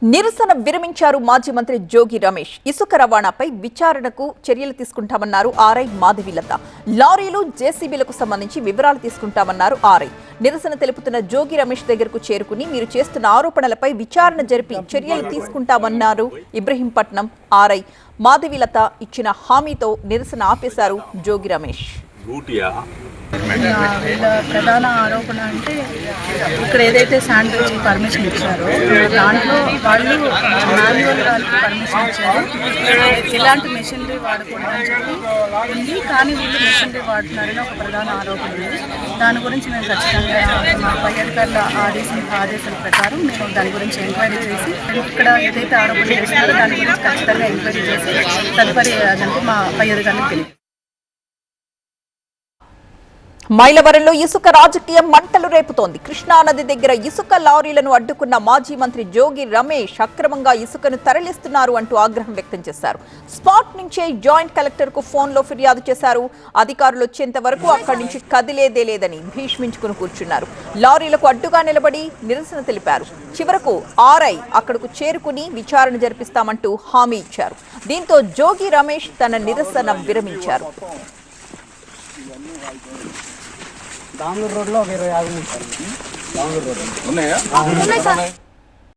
నిరసన విరమించారు మాజీ మంత్రి జోగి రమేష్. ఇసుక రవాణాపై విచారణకు చర్యలు తీసుకుంటామన్నారు ఆర్ఐ మాధవిలత. లారీలు జేసీబీలకు సంబంధించి వివరాలు తీసుకుంటామన్నారు ఆర్ఐ. నిరసన తెలుపుతున్న జోగి రమేష్ దగ్గరకు చేరుకుని మీరు చేస్తున్న ఆరోపణలపై విచారణ జరిపి చర్యలు తీసుకుంటామన్నారు ఇబ్రహీంపట్నం ఆర్ఐ. మాధవిలత ఇచ్చిన హామీతో నిరసన ఆపేశారు జోగి రమేష్. వీళ్ళ ప్రధాన ఆరోపణ అంటే ఇక్కడ ఏదైతే శానిటరీ పర్మిషన్ ఇచ్చారో దాంట్లో వాళ్ళు మాన్యువల్ వాళ్ళకి పర్మిషన్ ఇచ్చారు. ఇలాంటి మెషినరీ వాడకూడదని చెప్పి ఉంది, కానీ వీళ్ళు మెషినరీ వాడుతున్నారని ఒక ప్రధాన ఆరోపణ ఉంది. దాని గురించి మేము ఖచ్చితంగా మా పై అధికారుల ఆదేశాల ప్రకారం మేము దాని గురించి ఎంక్వైరీ చేసి ఇక్కడ ఏదైతే ఆరోపణ చేస్తున్నారో దాని గురించి ఖచ్చితంగా ఎంక్వైరీ చేసి తదుపరి అదంటే మా పై అధికారులకు తెలియదు. మైలవరంలో ఇసుక రాజకీయం మంటలు రేపుతోంది. కృష్ణానది దగ్గర ఇసుక లారీలను అడ్డుకున్న మాజీ మంత్రి జోగి రమేష్ అక్రమంగా ఇసుకను తరలిస్తున్నారు అంటూ ఆగ్రహం వ్యక్తం చేశారు. స్పాట్ నుంచే జాయింట్ కలెక్టర్ కు ఫోన్లో ఫిర్యాదు చేశారు. అధికారులు వచ్చేంత వరకు అక్కడి నుంచి కదిలేదే లేదని భీష్మించుకుని కూర్చున్నారు. లారీలకు అడ్డుగా నిలబడి నిరసన తెలిపారు. చివరకు ఆర్ఐ అక్కడకు చేరుకుని విచారణ జరిపిస్తామంటూ హామీ ఇచ్చారు. దీంతో జోగి రమేష్ తన నిరసన విరమించారు. దాంగూరు రోడ్లో 20 నిమిషాలు ఉన్నాయా?